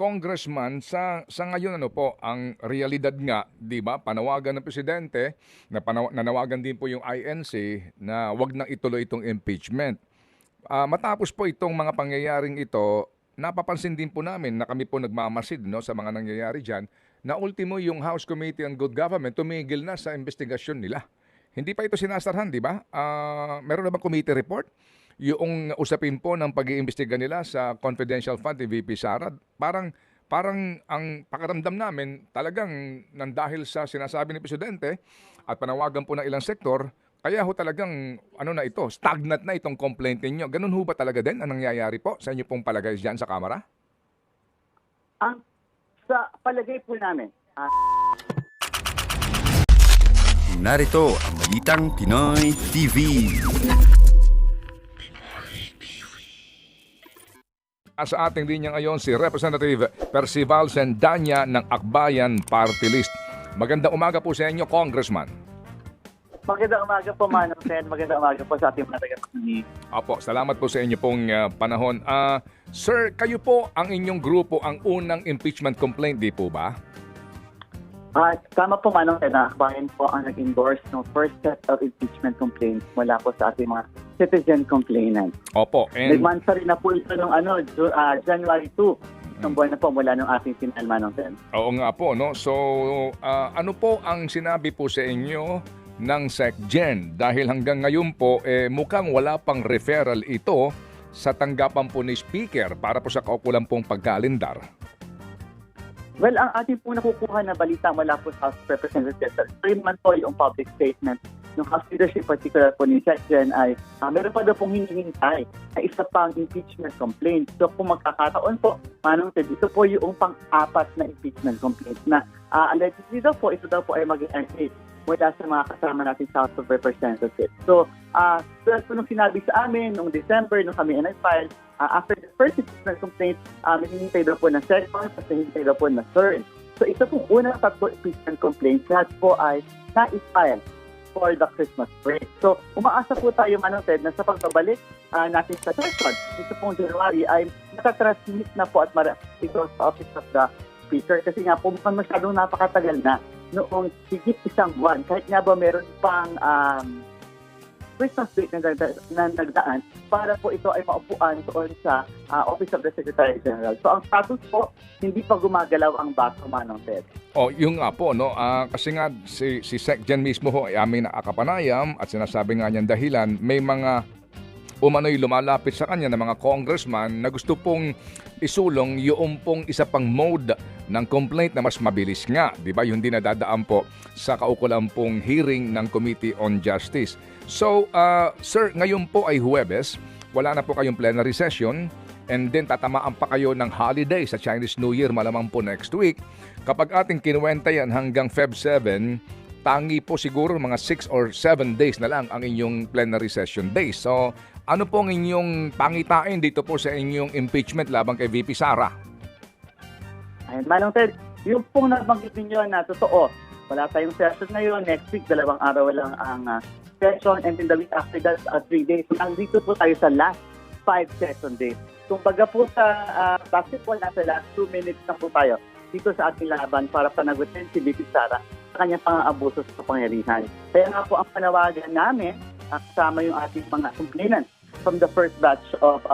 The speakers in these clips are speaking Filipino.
Congressman, sa ngayon ano po ang realidad nga, 'di ba? Panawagan ng presidente na nanawagan din po yung INC na 'wag nang ituloy itong impeachment. Matapos po itong mga pangyayaring ito, napapansin din po namin na kami po nagmamasid no sa mga nangyayari diyan na ultimo yung House Committee on Good Government tumigil na sa investigasyon nila. Hindi pa ito sinasarhan, di ba? Meron na bang committee report? Yung usapin po ng pag-iimbestiga nila sa confidential fund ni VP Sara, parang ang pakiramdam namin talagang nang dahil sa sinasabi ni Presidente at panawagan po ng ilang sektor, kaya ho talagang ano na ito, stagnant na itong complaint ninyo. Ganun ho ba talaga din ang nangyayari po sa inyo pong palagay diyan sa Kamara? Ang sa palagay po namin, Narito ang Balitang Pinoy TV. Sa ating linya ngayon si Representative Percival Sendanya ng Akbayan Party List. Magandang umaga po sa inyo, Congressman. magandang umaga po, Manong Sen. Magandang umaga po sa ating mga tagapakinig. Opo, salamat po sa inyo pong panahon. Sir, kayo po ang inyong grupo ang unang impeachment complaint, di po ba? Tama po, Manong Sen. Akbayan po ang nag-endorse ng first set of impeachment complaints mula po sa ating mga citizen complainants. Opo. Nagmansa rin na po ito noong January 2. Isang buwan na po mula nung ating final, Manong Sen. Oo nga po, no? So, ano po ang sinabi po sa inyo ng SecGen? Dahil hanggang ngayon po, mukhang wala pang referral ito sa tanggapan po ni Speaker para po sa kaukulang pong pagkalendar. Well, ang ating po nakukuha na balita mula po sa House of Representatives, rin man po yung public statement ng House leadership, particular po ni SecGen, ay meron pa daw pong hinihintay na isa pang impeachment complaint. So kung magkakataon po, Manong Ted, ito po yung pang-apat na impeachment complaint na allegedly daw po, ito daw po ay mag-i-enhance mula sa mga kasama natin sa House of Representatives. So, tulad po nung sinabi sa amin noong December, nung kami nag-file, after the first impeachment complaint, hinihintay daw po na second at hinihintay daw po na third. So, ito pong unang tatlo impeachment complaints, lahat po ay na-file for the Christmas break. So, umaasa po tayo, Manong Ted, na sa pagbabalik natin sa session, ito pong January, ay natatransmit na po at ito sa Office of the Speaker. Kasi nga po, mukhang masyadong napakatagal na noong higit isang buwan. Kahit nga ba meron pang Christmas break na nagdaan para po ito ay maupuan doon sa Office of the Secretary General. So, ang status po, hindi pa gumagalaw ang baso, Manong Ted. Yung nga po, no? Kasi nga si SecGen mismo ho ay aming nakakapanayam at sinasabi nga niyang dahilan, may mga umano'y lumalapit sa kanya ng mga congressman na gusto pong isulong yung pong isa pang mode ng complaint na mas mabilis nga, di ba? Yung dinadadaan po sa kaukulang pong hearing ng Committee on Justice. So, sir, ngayon po ay Huwebes, wala na po kayong plenary session, and then tatamaan pa kayo ng holiday sa Chinese New Year malamang po next week. Kapag ating kinuwenta yan hanggang Feb 7, tangi po siguro mga 6 or 7 days na lang ang inyong plenary session days. So, ano po ang inyong pangitain dito po sa inyong impeachment labang kay VP Sara? Ayun, Manong Ted, yung pong nabanggit ninyo na totoo, wala tayong session ngayon. Next week, 2 araw lang ang session, and then the week after that, 3 days. So, nandito po tayo sa last 5 session days. Kung baga po sa basketball, nasa last 2 minutes na po tayo dito sa ating laban para panagutin si VP Sara sa kanyang pang-aabuso sa kapangyarihan. Kaya nga po ang panawagan namin, kasama yung ating mga complainants from the first batch of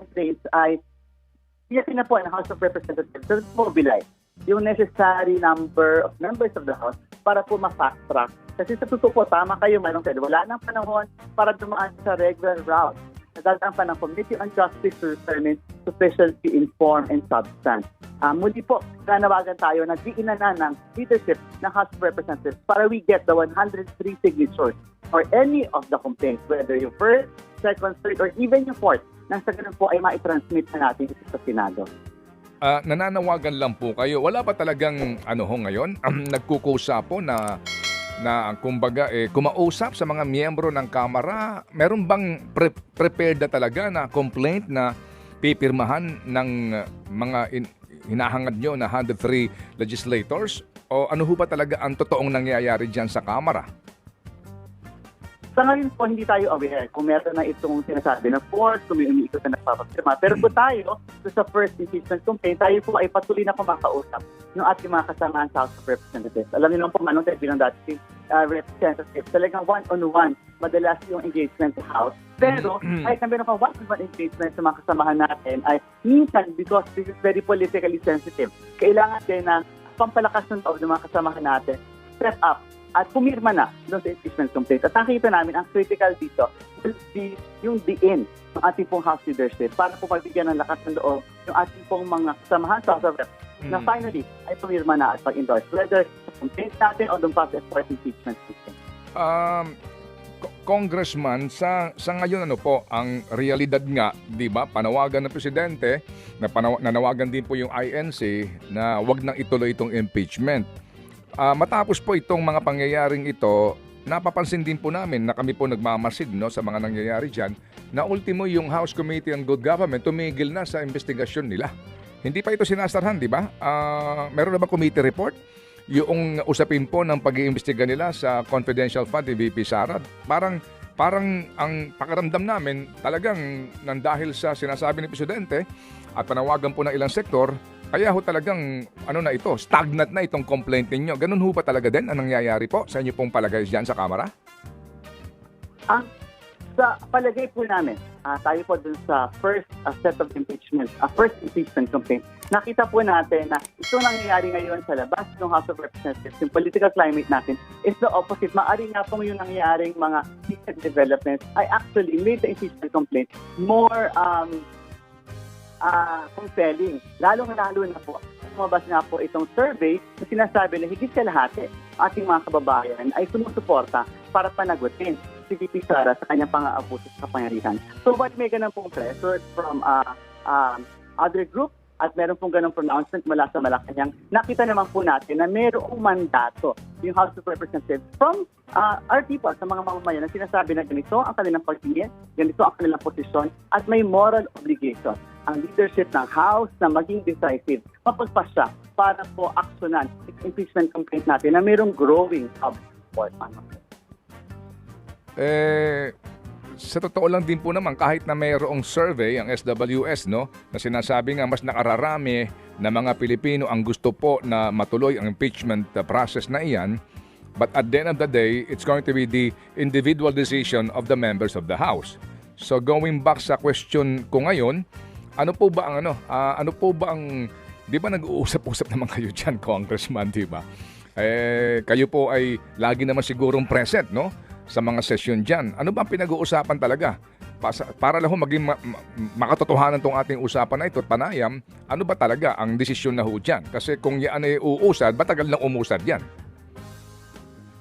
complaints ay iyakin na po ng House of Representatives to mobilize yung necessary number of members of the House para po ma-fast track. Kasi sa totoo po, tama kayo, Manong Ted, wala nang panahon para dumaan sa regular route. Nadadaan pa ng Committee on Justice to determine sufficiency in form and substance. Muli po, nanawagan tayo na diinan na ng leadership ng House of Representatives para we get the 103 signatures for any of the complaints, whether yung first, second, third, or even yung fourth, nang sa ganun po ay ma-transmit na natin sa Senado. Nananawagan lang po kayo. Wala pa talagang ngayon nagkukusa po na kumbaga kumausap sa mga miyembro ng Kamara. Meron bang prepared na talaga na complaint na pipirmahan ng mga hinahangad nyo na 103 legislators? O ano ho ba talaga ang totoong nangyayari dyan sa Kamara? Sa ngayon po, hindi tayo aware kung meron na itong sinasabi na force, kung may umiikot na nagpapapirma. Pero po tayo, sa first impeachment complaint, tayo po ay patuloy na kumakausap ng ating mga kasamahan sa House of Representatives. Alam niyo naman po, Manong Ted, bilang dating representative, talagang one-on-one, madalas yung engagement sa House. Pero, kahit na meron kang one-on-one engagement sa mga kasamahan natin, ay minsan, because this is very politically sensitive, kailangan din na pampalakas ng loob ng mga kasamahan natin, step up, at pumirma na doon sa impeachment complaint. At nakita namin, ang critical dito will be yung diin ng ating pong House leadership para po magbigyan ng lakas ng loob yung ating pong mga kasamahan sa House of Reps na finally ay pumirma na at pag-endorse, whether sa complaint natin o doon pa sa impeachment complaint. Congressman, sa ngayon po, ang realidad nga, di ba, panawagan ng presidente, nanawagan din po yung INC na wag nang ituloy itong impeachment. Matapos po itong mga pangyayaring ito, napapansin din po namin na kami po nagmamasid sa mga nangyayari dyan, na ultimo yung House Committee on Good Government tumigil na sa investigasyon nila. Hindi pa ito sinasarhan, di ba? Meron na ba committee report? Yung usapin po ng pag-iimbestiga nila sa confidential fund ni VP Sara, parang ang pakiramdam namin talagang nandahil sa sinasabi ni Presidente at panawagan po ng ilang sektor, kaya ho talagang stagnant na itong complaint ninyo. Ganun ho ba talaga din ang nangyayari po sa inyo pong palagay dyan sa Kamara? Sa palagay po namin, tayo po dun sa first set of impeachment, first impeachment complaint, nakita po natin na ito nangyayari ngayon sa labas ng House of Representatives. Yung political climate natin is the opposite. Maaari nga pong yung nangyayaring mga recent developments ay actually made the impeachment complaint more compelling. Lalong-lalo na po, lumabas nga po itong survey na sinasabi na higit kalahati ating mga kababayan ay sumusuporta para panagutin si VP Sara sa kanyang pang-aabuso sa kapangyarihan. So what may ganun pong pressure from other group at meron pong ganung pronouncement mula sa Malacanang, nakita naman po natin na mayroong mandato yung House of Representatives from our people, sa mga mamamayan na sinasabi na ganito ang kanilang pagtingin, ganito ang kanilang posisyon, at may moral obligation ang leadership ng House na maging decisive, mapagpasya para po aksyonan yung impeachment complaint natin na mayroong growing public support. Sa totoo lang din po naman, kahit na mayroong survey ang SWS na sinasabi nga mas nakararami na mga Pilipino ang gusto po na matuloy ang impeachment process na iyan, but at the end of the day, it's going to be the individual decision of the members of the House. So going back sa question ko ngayon, ano po ba ang di ba nag-uusap-usap naman kayo dyan, Congressman, di ba? Kayo po ay lagi naman sigurong present, sa mga session dyan. Ano ba ang pinag-uusapan talaga? Para lang maging makatotohanan tong ating usapan na ito at panayam, ano ba talaga ang desisyon na ho dyan? Kasi kung yan ay uusad, matagal nang umusad yan.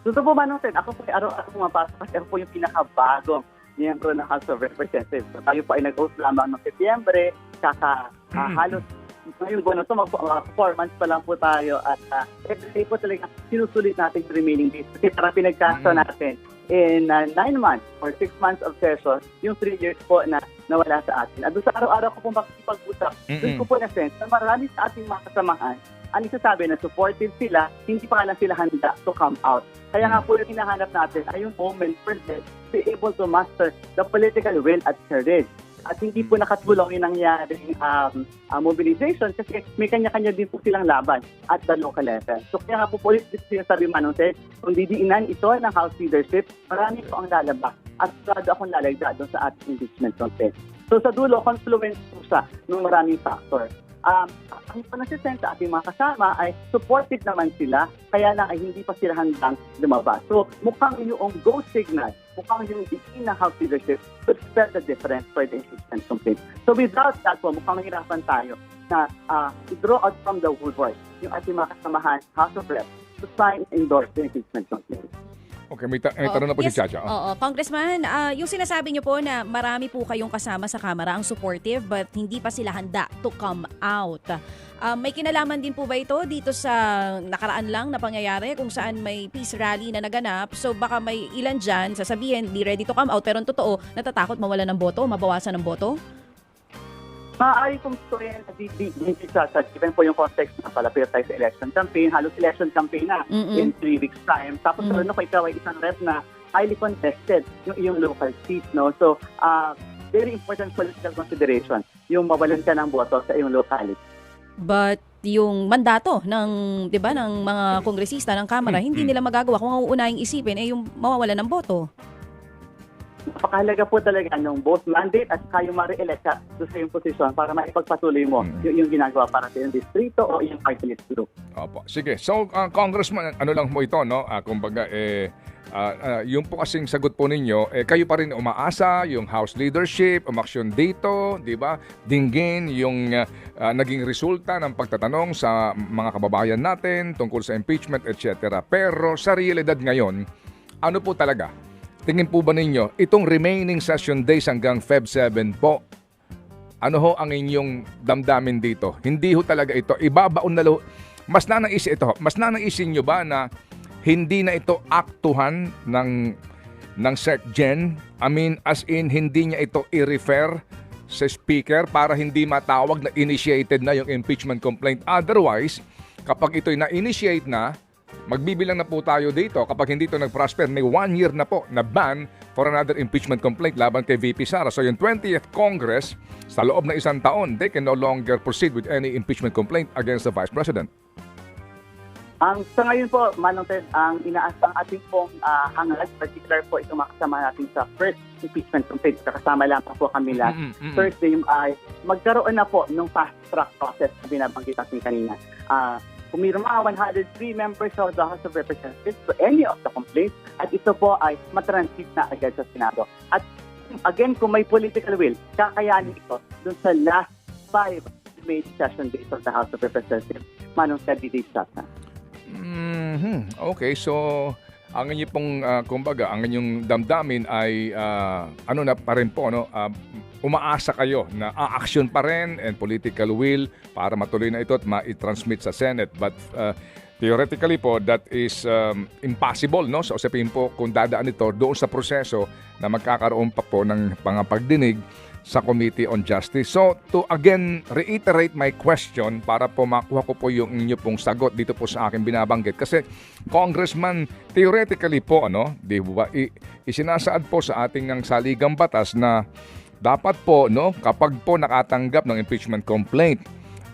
Totoo po, Manong Ted, ako po araw-araw pumapasok kasi ako po yung pinakabagong miyembro ng House of Representatives. So, tayo po ay nag-host lamang noong Setyembre, halos ngayon buwan na ito, 4 months pa lang po tayo at every day po talaga sinusulit natin yung remaining days. Kasi para pinagkasta natin in 9 months or 6 months of session, yung 3 years po na nawala sa atin. At doon sa araw-araw ko pong makikipag-usap, doon ko po na-sense na marami sa ating mga kasamahan ang isasabi na supportive sila, hindi pa lang sila handa to come out. Kaya nga po yung hinahanap natin ay yung moment for them to be able to master the political will at courage. At hindi po nakatulong yung nangyaring mobilization kasi may kanya-kanya din po silang laban at the local level. So kaya nga po ulit sinasabi Manong Ted, kung didiinan ito ng House leadership, marami po ang lalabas at sigurado akong lalagda doon sa ating impeachment content. So sa dulo, confluence po siya ng maraming factor. Ang panasisense sa ating mga kasama ay supportive naman sila, kaya lang ay hindi pa sila handang lumabas. So mukhang yung go signal, mukhang yung diin ng House leadership could spell the difference for the impeachment complaint. So without that po, mukhang mahirapan tayo na i-draw out from the woodwork yung ating mga kasamahan, House of Reps, to sign and endorse the impeachment complaint. Okay, may tanong na po si Chacha. Oo, Congressman, yung sinasabi niyo po na marami po kayong kasama sa Kamara ang supportive but hindi pa sila handa to come out. May kinalaman din po ba ito dito sa nakaraan lang na pangyayari kung saan may peace rally na naganap? So baka may ilan dyan sasabihin, di ready to come out, pero totoo, natatakot mawala ng boto, mabawasan ng boto? Maaari kong tuloyin sa given po yung context na palapit tayo sa election campaign, halos election campaign na in 3 weeks time. Tapos na ko ikaw ay isang rep na highly contested yung iyong local seat, no? So, very important political consideration yung mawalan ka ng boto sa iyong locality. But yung mandato ng, 'di ba, ng mga kongresista ng Kamara, hindi nila magagawa kung ang uunahing isipin ay yung mawawalan ng boto. Napakahalaga po talaga ng both mandate at kayo ma-re-elect ka doon sa iyong posisyon para maipagpatuloy mo yung ginagawa para sa iyong distrito o iyong party list group. Opo. Sige. So, Congressman, ano lang mo ito, no? Kumbaga, yung po kasing sagot po ninyo, kayo pa rin umaasa, yung House leadership, umaksyon dito, di ba? Dinggin yung naging resulta ng pagtatanong sa mga kababayan natin tungkol sa impeachment, etc. Pero sa realidad ngayon, ano po talaga? Tingin po ba ninyo, itong remaining session days hanggang Feb 7 po, ano ho ang inyong damdamin dito? Hindi ho talaga ito, ibabaon na mas nanaisin nyo ba na hindi na ito aktuhan ng SecGen? I mean, as in, hindi niya ito i-refer sa speaker para hindi matawag na initiated na yung impeachment complaint. Otherwise, kapag ito'y na-initiate na, magbibilang na po tayo dito kapag hindi ito nag-prosper, may 1 year na po na ban for another impeachment complaint laban kay VP Sara. So yung 20th Congress, sa loob ng 1 taon, they can no longer proceed with any impeachment complaint against the Vice President. Sa ngayon po, Manong Ted, ang inaasang ating pong hangad, particular po ito makasama natin sa first impeachment complaint, kasama lang po kami lahat. Thursday ay magkaroon na po ng fast-track process na binabanggit natin kanina. Pumirma 103 members of the House of Representatives to any of the complaints at ito po ay matransit na agad sa Senado. At again, kung may political will, kakayanin ito dun sa last 5 remaining session days of the House of Representatives. Manong candidate shot na. Okay, so ang inyo pong, kumbaga, ang inyong damdamin ay ano na pa rin po, no? Umaasa kayo na aaksyon pa rin and political will para matuloy na ito at ma-transmit sa Senate. But theoretically po, that is impossible, no? So, sabihin po, kung dadaan ito doon sa proseso na magkakaroon pa po ng pagdinig sa Committee on Justice. So, to again reiterate my question para po makuha ko po yung inyo pong sagot dito po sa aking binabanggit. Kasi, Congressman, theoretically po, ano, di ba, isinasaad po sa ating ng saligang batas na dapat po, no, kapag po nakatanggap ng impeachment complaint,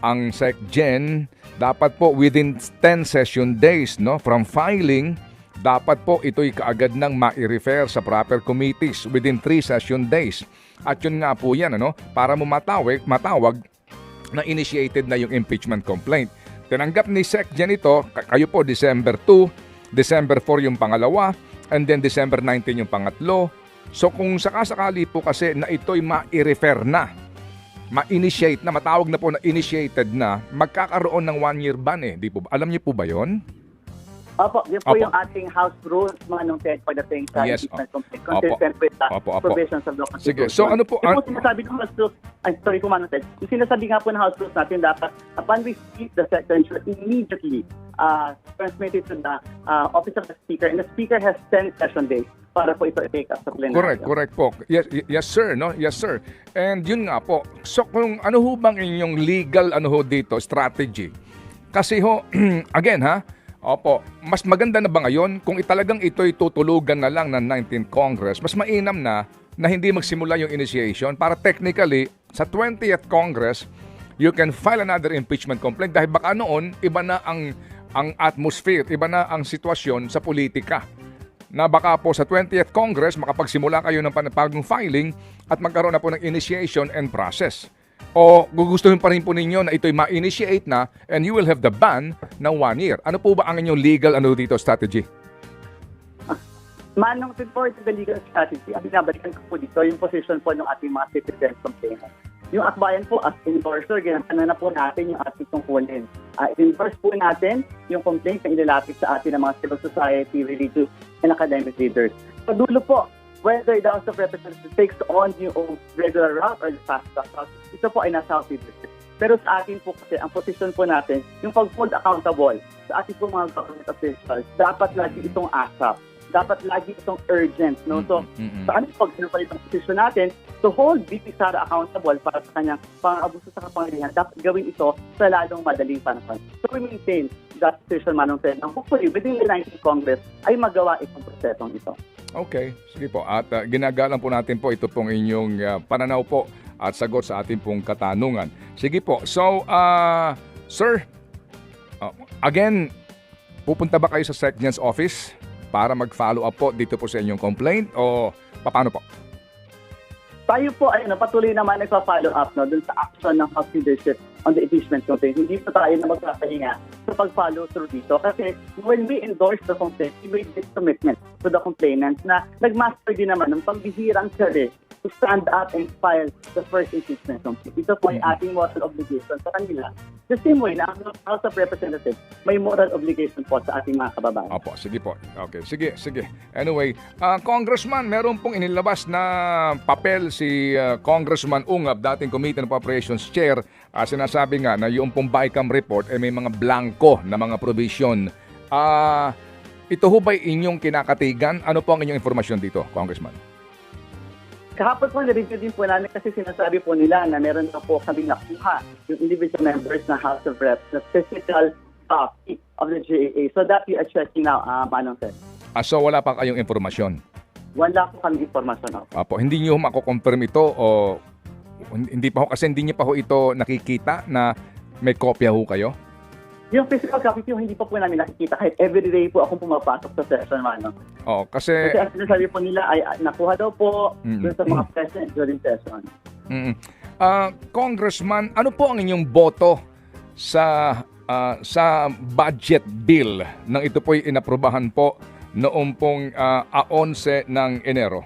ang SecGen, dapat po within 10 session days, no, from filing, dapat po ito'y kaagad nang ma-refer sa proper committees within 3 session days. At yun nga po yan, ano, para mo matawag na initiated na yung impeachment complaint. Tinanggap ni SecGen ito, kayo po December 2, December 4 yung pangalawa, and then December 19 yung pangatlo. So kung sakasakali po kasi na ito'y ma-refer na, ma-initiate na, matawag na po na initiated na, magkakaroon ng 1 year ban eh. Di po ba? Alam niyo po ba yon? Opo, yun po yung ating House rules, Manong Ted, pagdating sa impeachment complaint, consistent with the provisions of the Constitution. Sige, so ano po? Yung po sinasabi ng House rules, sorry po Manong Ted, yung sinasabi nga po ng House rules natin, dapat upon receipt, the Secretary should immediately transmit it to the Office of the Speaker, and the Speaker has 10 session days para po ito i-take up sa plenaryo. Correct po. Yes sir, no? Yes sir. And yun nga po. So kung ano ho bang inyong legal dito strategy? Kasi ho again opo, mas maganda na ba ngayon kung talagang ito'y tutulugan na lang ng 19th Congress, mas mainam na hindi magsimula yung initiation para technically sa 20th Congress you can file another impeachment complaint dahil baka noon iba na ang atmosphere, iba na ang sitwasyon sa politika. Na baka po sa 20th Congress makapagsimula kayo ng panibagong filing at magkaroon na po ng initiation and process. O gugustuhin pa rin po ninyo na ito'y ma-initiate na and you will have the ban ng 1 year. Ano po ba ang inyong legal dito strategy? Manong support the legal strategy, ang binabalikan ko po dito yung position po ng ating mga citizen complainant. Yung akbayan po as endorser, ginagawa na po natin yung ating tungkulin. I-endorse po natin yung complaint na ilalapit sa atin ng mga civil society, religious, and academic leaders. Sa dulo po, whether the House of Representatives takes on yung regular route or the fast track route, ito po ay nasa House leadership. Pero sa atin po kasi, ang position po natin, yung pag-hold accountable sa ating po mga government officials, dapat lagi itong ASAP. Dapat lagi itong urgent. No? So, sa amin pag sinupalit ang posisyon natin, to hold VP Sara accountable para sa kanyang pang-abuso sa kapangyarihan, dapat gawin ito sa lalong madaling panahon. So, we maintain that position, Manong Ted, na hopefully within the 19th Congress ay magawa itong prosesong ito. Okay, sige po. At ginagalang po natin po ito pong inyong pananaw po at sagot sa ating pong katanungan. Sige po. So, sir, again, pupunta ba kayo sa SecGen's office para mag-follow up po dito po sa inyong complaint o paano po? Tayo po ay patuloy naman nagpa-follow up dun sa action ng House Leadership on the impeachment complaint. Hindi po tayo na magpapahinga sa pag-follow through dito. Kasi when we endorse the complaint, we made this commitment to the complainants na nag-master din naman ng pambihirang courage to stand up and file the first impeachment complaint. Ito po ay ating moral obligation sa kanila. The same way na ang House of Representatives may moral obligation po sa ating mga kababayan. Opo, sige po. Okay, sige. Anyway, Congressman, meron pong inilabas na papel si Congressman Ungab, dating Committee on Appropriations Chair. Sinasabi nga na yung pong BICAM report ay may mga blanco na mga provision. Ito ho ba'y inyong kinakatigan? Ano po ang inyong informasyon dito, Congressman? Kahapon po, na-review din po namin kasi sinasabi po nila na meron na po kami nakuha yung individual members ng House of Reps na physical copy of the GAA. So that we are checking now, Manong Sir. So wala pa kayong informasyon? Wala po kami informasyon. Apo, hindi niyo mako-confirm ito o hindi pa ho, kasi hindi niyo pa ho ito nakikita na may kopya ho kayo? Yung physical copy po, hindi pa po namin nakikita. Kahit everyday po akong pumapasok sa session, Manong. Oo, kasi ang sinasabi po nila ay nakuha daw po dun sa mga present during session. Congressman, ano po ang inyong boto sa budget bill nang ito po'y inaprubahan po noong pong 11 ng Enero?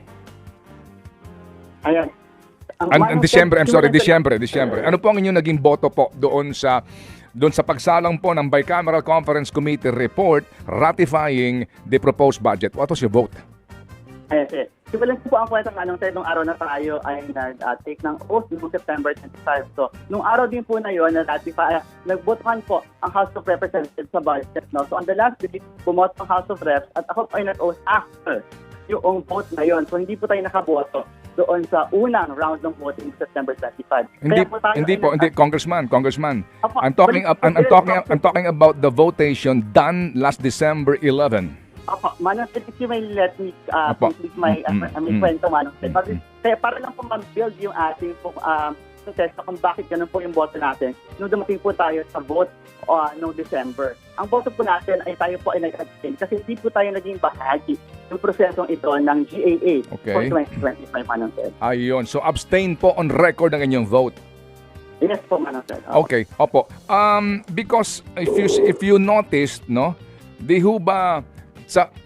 Ayan. Disyembre. Ano po ang inyong naging boto po doon sa pagsalang po ng Bicameral Conference Committee report ratifying the proposed budget? What was your vote? Ayan, sir. Simulan po ang kwento ng Sir, nung araw na tayo ay nag-take ng oath noong September 25. So, nung araw din po na yun, nagbotohan po ang House of Representatives sa budget. No? So, on the last day, bumoto ang House of Reps at ako po ay nag-oath after yung vote na yun. So, hindi po tayo nakaboto doon sa unang round ng voting September 25. Hindi, Congressman. I'm talking about the votation done last December 11. Opo, Manong, if you may let me complete my kwento, Manong. Kaya para lang po mag-build yung ating protest kung bakit ganun po yung boto natin. Nung dumating po tayo sa vote noong December, ang boto po natin ay tayo po ay nag-abstain kasi hindi po tayo naging bahagi ng prosesong ito ng GAA for 2025, Manong Sir. Ayun, so abstain po on record ang inyong vote. Yes po, Manong Sir. Okay, opo. Because if you noticed, no, di ho ba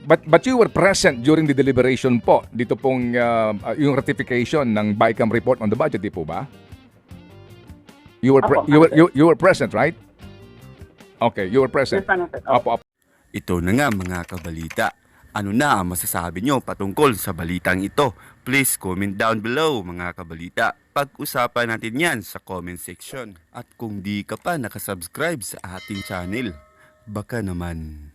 but you were present during the deliberation po dito pong yung ratification ng BICAM report on the budget, di po ba? You were present, right? Okay, you were present. Yes, Manong Sir. Opo. Ito na nga mga kabalita. Ano na ang masasabi nyo patungkol sa balitang ito? Please comment down below mga kabalita. Pag-usapan natin yan sa comment section. At kung di ka pa nakasubscribe sa ating channel, baka naman